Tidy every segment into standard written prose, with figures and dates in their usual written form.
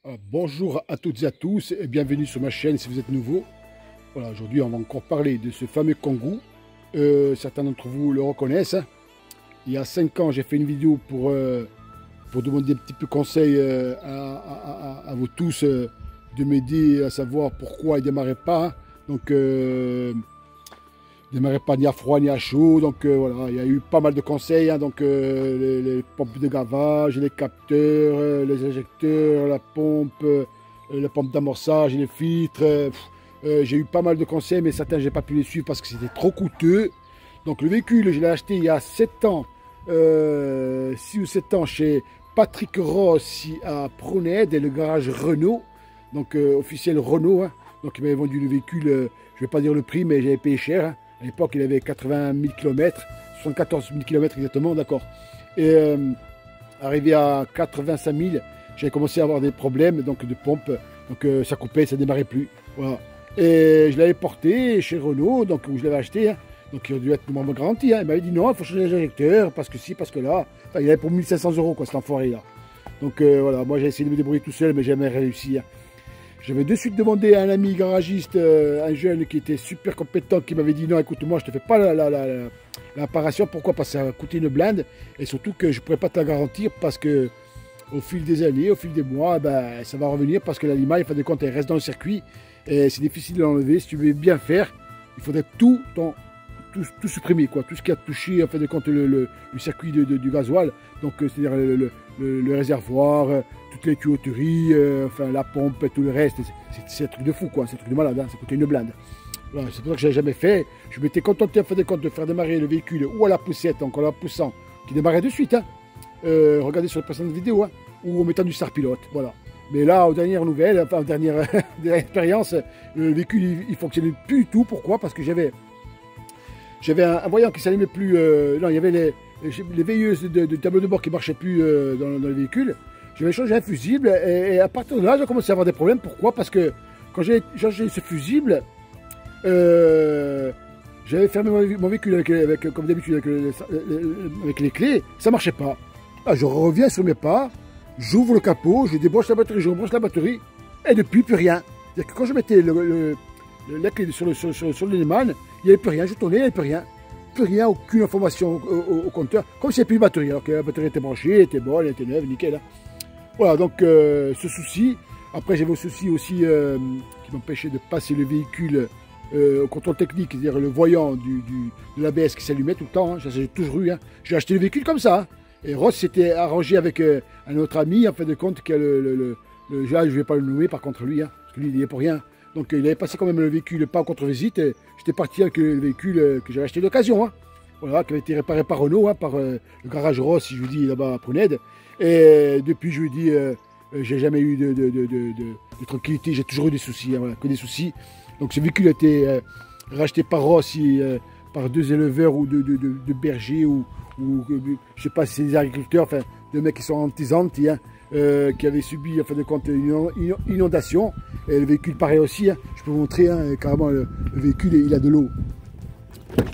Bonjour à toutes et à tous et bienvenue sur ma chaîne si vous êtes nouveau. Voilà, aujourd'hui on va encore parler de ce fameux Kangoo. Certains d'entre vous le reconnaissent, hein. Il y a 5 ans j'ai fait une vidéo pour demander un petit peu conseil à vous tous, de m'aider à savoir pourquoi il ne démarrait pas, hein. Donc il ne démarrait pas ni à froid ni à chaud. Donc voilà, il y a eu pas mal de conseils, hein. Donc les pompes de gavage, les capteurs, les injecteurs, la pompe d'amorçage, les filtres. J'ai eu pas mal de conseils, mais certains j'ai pas pu les suivre parce que c'était trop coûteux. Donc le véhicule, je l'ai acheté il y a 7 ans, 6 ou 7 ans chez Patrick Rossi à Proned et le garage Renault, donc officiel Renault, hein. Donc il m'avait vendu le véhicule, je vais pas dire le prix, mais j'avais payé cher, hein. À l'époque il avait 80 000 km, 74 000 km exactement, d'accord. Et arrivé à 85 000, j'avais commencé à avoir des problèmes donc de pompe, donc ça coupait, ça démarrait plus, voilà. Et je l'avais porté chez Renault, donc où je l'avais acheté, hein. Donc il a dû être normalement garanti, hein. Il m'avait dit non, il faut changer les injecteurs, parce que si, parce que là. Enfin, il avait pour 1500 € quoi, cet enfoiré là. Donc voilà, moi j'ai essayé de me débrouiller tout seul, mais j'ai jamais réussi, hein. J'avais de suite demandé à un ami garagiste, un jeune qui était super compétent, qui m'avait dit non, écoute, moi je te fais pas la réparation. Pourquoi? Parce que ça va coûter une blinde, et surtout que je pourrais pas te la garantir, parce que au fil des années, au fil des mois, ben, ça va revenir, parce que l'aliment, en fin de compte, elle reste dans le circuit, et c'est difficile de l'enlever. Si tu veux bien faire, il faudrait tout supprimer, quoi. Tout ce qui a touché en fin de compte le circuit du gasoil, donc c'est-à-dire le réservoir, toutes les tuyauteries, enfin la pompe et tout le reste. C'est un truc de fou, quoi. C'est un truc de malade, hein. Ça coûtait une blinde. Voilà, c'est pour ça que je n'ai jamais fait. Je m'étais contenté en fin de compte de faire démarrer le véhicule ou à la poussette, donc en la poussant, qui démarrait de suite, hein. Regardez sur les précédentes vidéos, hein, ou en mettant du SAR-pilote, voilà. Mais là, aux dernières nouvelles, enfin aux dernières expériences, le véhicule il fonctionnait plus du tout. Pourquoi? Parce que j'avais un voyant qui s'allumait plus. Non, il y avait les veilleuses de tableau de bord qui ne marchaient plus dans le véhicule. J'avais changé un fusible et à partir de là, j'ai commencé à avoir des problèmes. Pourquoi? Parce que quand j'ai changé ce fusible, j'avais fermé mon véhicule comme d'habitude avec les clés. Ça ne marchait pas. Là, je reviens sur mes pas, j'ouvre le capot, je débranche la batterie, je rebranche la batterie, et depuis, plus rien. C'est-à-dire que quand je mettais la clé sur le Lehman, il n'y avait plus rien, je tournais, il n'y avait plus rien. Plus rien, aucune information au compteur, comme s'il n'y avait plus de batterie, alors que la batterie était branchée, elle était bonne, elle était neuve, nickel, hein. Voilà, donc ce souci. Après, j'avais un souci aussi qui m'empêchait de passer le véhicule au contrôle technique, c'est-à-dire le voyant de l'ABS qui s'allumait tout le temps, hein. Ça, j'ai toujours eu, hein. J'ai acheté le véhicule comme ça, hein. Et Ross s'était arrangé avec un autre ami, en fin de compte, qui a je ne vais pas le nommer par contre lui, hein, parce que lui, il n'y est pour rien. Donc il avait passé quand même le véhicule pas en contre-visite. J'étais parti avec le véhicule que j'avais acheté d'occasion, hein. Voilà, qui avait été réparé par Renault, hein, par le garage Ross, si je vous dis, là-bas à Pruned. Et depuis, je lui dis, j'ai jamais eu de tranquillité, j'ai toujours eu des soucis, hein, voilà, que des soucis. Donc ce véhicule a été racheté par Ross, par 2 éleveurs ou de bergers, ou je sais pas si c'est des agriculteurs, enfin, de mecs qui sont anti-anti, hein, qui avaient subi en fin de compte une inondation. Et le véhicule pareil aussi, hein. Je peux vous montrer, hein, carrément le véhicule, il a de l'eau.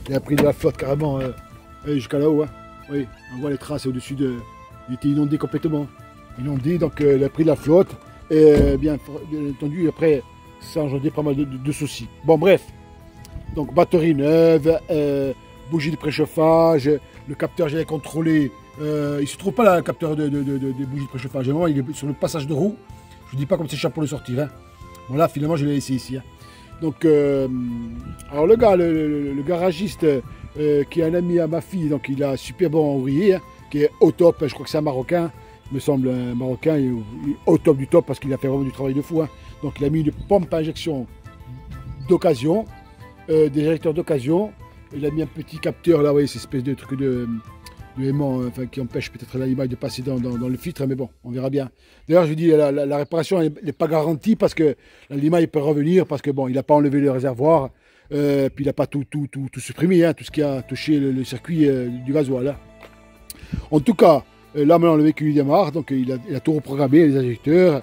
Il a pris de la flotte carrément jusqu'à là-haut, hein. Oui, on voit les traces au-dessus il était inondé complètement. Inondé, donc il a pris de la flotte. Et bien entendu, après, ça a engendré pas mal de soucis. Bon, bref. Donc batterie neuve, bougie de préchauffage, le capteur j'avais contrôlé. Il ne se trouve pas là, le capteur de bougie de préchauffage. Vraiment, il est sur le passage de roue. Je ne vous dis pas comme c'est cher pour le sortir, hein. Bon là, finalement, je l'ai laissé ici, hein. Donc, alors le gars, le garagiste, qui est un ami à ma fille, donc il a un super bon ouvrier, hein, qui est au top. Je crois que c'est un Marocain, me semble, un Marocain, il est au top du top parce qu'il a fait vraiment du travail de fou, hein. Donc il a mis une pompe à injection d'occasion, des injecteurs d'occasion. Il a mis un petit capteur là, vous voyez, cette espèce de truc de aimant, enfin, qui empêche peut-être l'aliment de passer dans le filtre, mais bon, on verra bien. D'ailleurs, je vous dis, la réparation n'est pas garantie parce que l'aliment il peut revenir, parce que bon, il n'a pas enlevé le réservoir, puis il n'a pas tout supprimé, hein, tout ce qui a touché le circuit du gasoil, hein. En tout cas, là maintenant le véhicule il démarre, donc il a tout reprogrammé, les injecteurs.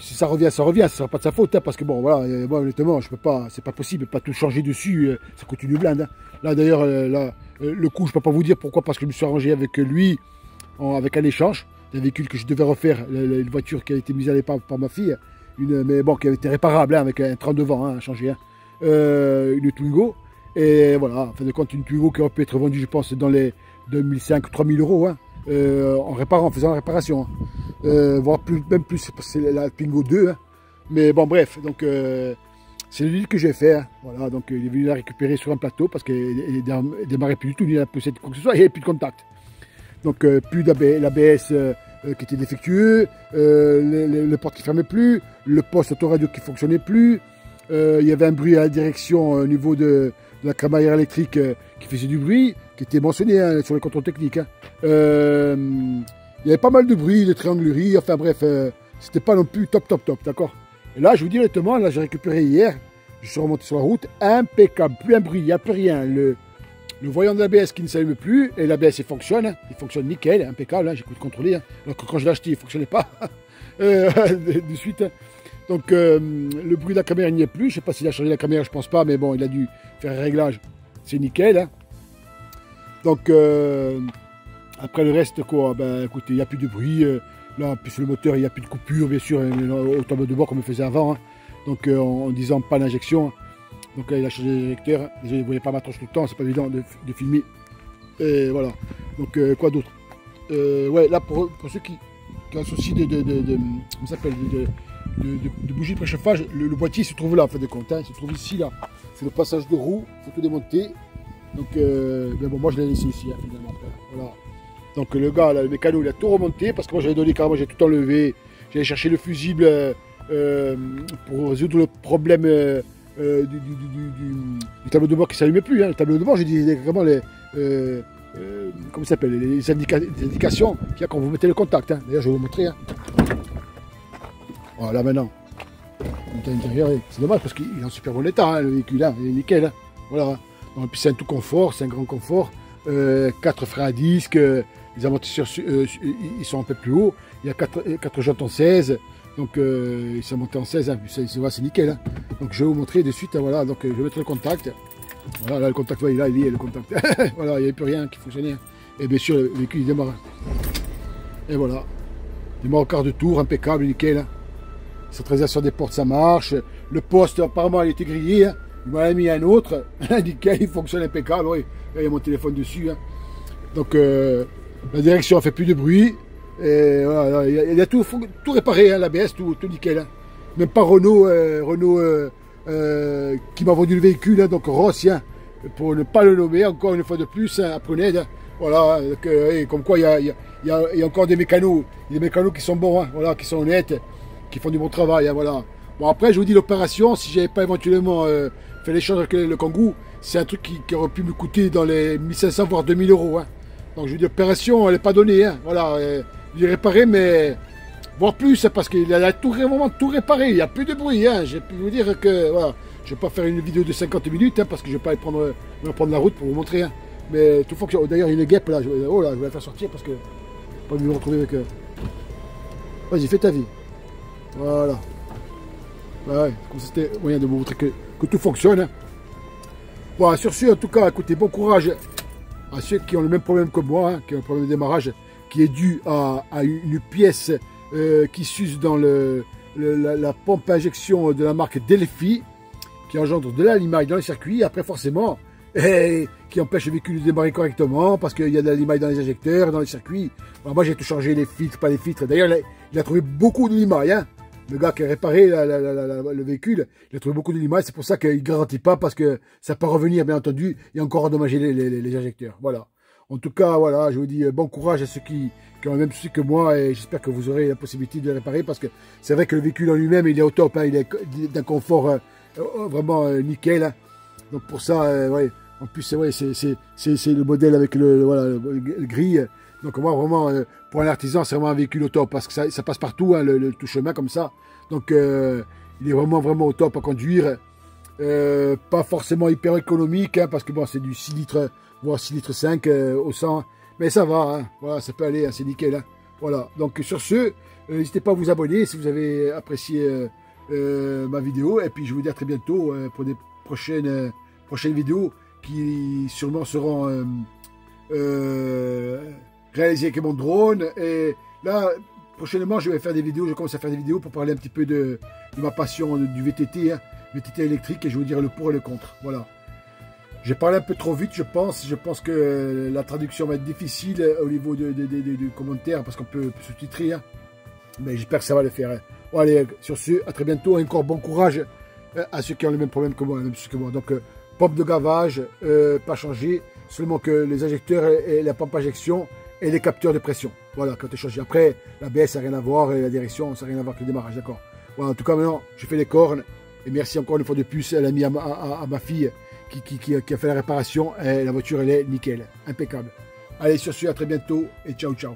Si ça revient, ça revient, ce ne sera pas de sa faute, hein, parce que bon, voilà, moi honnêtement, je peux pas, c'est pas possible, pas tout changer dessus, ça coûte une blinde, hein. Là d'ailleurs, le coup, je peux pas vous dire pourquoi, parce que je me suis arrangé avec lui, avec un échange. d'un véhicule que je devais refaire, une voiture qui a été mise à l'épreuve par ma fille, mais bon, qui avait été réparable, hein, avec un 30 devant, hein, à changer, hein, une Twingo. Et voilà, en fin de compte, une Twingo qui aurait pu être vendue, je pense, dans les 2500-3000 euros, hein, en faisant la réparation. Hein. Voire même plus, parce que c'est la Twingo 2. Hein. Mais bon, bref, donc c'est le deal que j'ai fait. Hein. Voilà, donc il est venu la récupérer sur un plateau parce qu'elle ne démarrait plus du tout, ni la poussette, quoi que ce soit, il n'y avait plus de contact. Donc plus l'ABS qui était défectueux, le porte qui ne fermait plus, le poste autoradio qui ne fonctionnait plus, il y avait un bruit à la direction au niveau de la crémaillère électrique qui faisait du bruit, qui était mentionné hein, sur les contrôles techniques. Hein. Il y avait pas mal de bruit, de trianglerie, enfin bref, c'était pas non plus top, d'accord. Et là, je vous dis honnêtement, là j'ai récupéré hier, je suis remonté sur la route, impeccable, plus un bruit, il n'y a plus rien. Le voyant de l'ABS qui ne s'allume plus, et l'ABS il fonctionne nickel, impeccable, hein, j'ai pu le contrôler. Hein. Alors que quand je l'ai acheté, il ne fonctionnait pas de suite. Hein. Donc le bruit de la caméra il n'y est plus, je ne sais pas s'il a changé la caméra, je ne pense pas, mais bon, il a dû faire un réglage, c'est nickel. Hein. Donc après le reste, quoi, ben écoutez, il n'y a plus de bruit, là, puis sur le moteur, il n'y a plus de coupure, bien sûr, au tableau de bord comme on faisait avant. Hein. Donc en disant pas d'injection. Donc il a changé l'électeur. Désolé, vous ne voyez pas ma tronche tout le temps, c'est pas évident de filmer. Et voilà. Donc quoi d'autre ouais, là pour ceux qui ont un souci comment ça s'appelle, de bougie de préchauffage, le boîtier se trouve là en fin de compte. Hein, il se trouve ici là. C'est le passage de roue, il faut tout démonter. Donc ben bon, moi je l'ai laissé ici hein, finalement. Voilà. Donc le gars, là, le mécano, il a tout remonté parce que moi j'avais donné carrément, j'ai tout enlevé. J'allais chercher le fusible pour résoudre le problème. Du tableau de bord qui ne s'allumait plus. Hein. Le tableau de bord, j'ai dit vraiment comment ça s'appelle, les indications qu'il y a quand vous mettez le contact. Hein. D'ailleurs, je vais vous montrer. Hein. Voilà, maintenant. C'est dommage parce qu'il est en super bon état, hein, le véhicule. Hein. Il est nickel. Hein. Voilà. Donc, puis c'est un tout confort, c'est un grand confort. 4 freins à disque, les amortisseurs ils sont un peu plus hauts. Il y a 4 jantes en 16. Donc ils sont montés en 16, hein, c'est nickel. Hein. Donc je vais vous montrer de suite, hein, voilà, donc je vais mettre le contact. Voilà, là le contact, voilà, là il y a le contact. Voilà, il n'y avait plus rien qui fonctionnait. Hein. Et bien sûr, le véhicule il démarre. Et voilà. Il démarre au quart de tour, impeccable, nickel. Hein. Centralisation des portes, ça marche. Le poste, apparemment, il était grillé. Hein. Il m'a mis un autre. Nickel, il fonctionne impeccable. Oui. Là, il y a mon téléphone dessus. Hein. Donc la direction ne fait plus de bruit. Et voilà, il a tout réparé, hein, l'ABS, tout nickel. Hein. Même pas Renault, qui m'a vendu le véhicule, hein, donc Rossi, hein, pour ne pas le nommer, encore une fois de plus, hein, apprenez. Hein, voilà, comme quoi il y a encore des mécanos qui sont bons, hein, voilà, qui sont honnêtes, qui font du bon travail. Hein, voilà. Bon, après, je vous dis, l'opération, si j'avais pas éventuellement fait l'échange avec le Kangoo, c'est un truc qui aurait pu me coûter dans les 1500 voire 2000 euros. Hein. Donc je vous dis, l'opération, elle n'est pas donnée. Hein, voilà. Il est réparé, mais voire plus, parce qu'il a vraiment tout réparé. Il n'y a plus de bruit. Hein. J'ai pu vous dire que voilà, je ne vais pas faire une vidéo de 50 minutes, hein, parce que je ne vais pas prendre la route pour vous montrer. Hein. Mais tout fonctionne. D'ailleurs, il y a une guêpe là. Oh là, je vais la faire sortir parce que je ne vais pas me retrouver avec. Vas-y, fais ta vie. Voilà. Ouais, comme c'était moyen de vous montrer que tout fonctionne. Hein. Voilà, sur ce, en tout cas, écoutez, bon courage à ceux qui ont le même problème que moi, hein, qui ont un problème de démarrage, qui est dû à une pièce qui s'use dans la pompe à injection de la marque Delphi, qui engendre de l'alimaille dans les circuits, après forcément, qui empêche le véhicule de démarrer correctement, parce qu'il y a de l'alimaille dans les injecteurs, dans les circuits. Alors moi j'ai tout changé, les filtres, pas les filtres. D'ailleurs, il a trouvé beaucoup de limaille, hein. Le gars qui a réparé le véhicule, il a trouvé beaucoup de limaille, c'est pour ça qu'il ne garantit pas, parce que ça peut revenir, bien entendu, et encore endommager les injecteurs. Voilà. En tout cas, voilà, je vous dis bon courage à ceux qui ont le même souci que moi, et j'espère que vous aurez la possibilité de le réparer, parce que c'est vrai que le véhicule en lui-même, il est au top, hein, il est d'un confort vraiment nickel. Hein. Donc pour ça, ouais, en plus, ouais, c'est le modèle avec le gris. Donc moi, vraiment, pour un artisan, c'est vraiment un véhicule au top, parce que ça passe partout, hein, le tout chemin comme ça. Donc il est vraiment au top à conduire. Pas forcément hyper économique, hein, parce que bon, c'est du 6 litres, voire 6 litres 5 au 100. Mais ça va, hein, voilà, ça peut aller, hein, c'est nickel. Hein, voilà, donc sur ce, n'hésitez pas à vous abonner si vous avez apprécié ma vidéo. Et puis je vous dis à très bientôt pour des prochaines vidéos qui sûrement seront réalisées avec mon drone et Là, prochainement, je vais faire des vidéos, je commence à faire des vidéos pour parler un petit peu de ma passion du VTT, hein, VTT électrique, et je vais vous dire le pour et le contre. Voilà. J'ai parlé un peu trop vite, je pense. Je pense que la traduction va être difficile au niveau du commentaire, parce qu'on peut sous-titrer. Hein. Mais j'espère que ça va le faire. Hein. Bon, allez, sur ce, à très bientôt. Et encore bon courage à ceux qui ont le même problème que moi. Donc, pompe de gavage, pas changé. Seulement que les injecteurs et la pompe à injection et les capteurs de pression. Voilà, quand tu changé. Après, l'ABS n'a rien à voir et la direction, ça n'a rien à voir avec le démarrage. D'accord. Voilà, en tout cas, maintenant, je fais les cornes. Et merci encore une fois de plus à l'ami, à ma fille qui a fait la réparation. Et la voiture, elle est nickel, impeccable. Allez, sur ce, à très bientôt et ciao, ciao.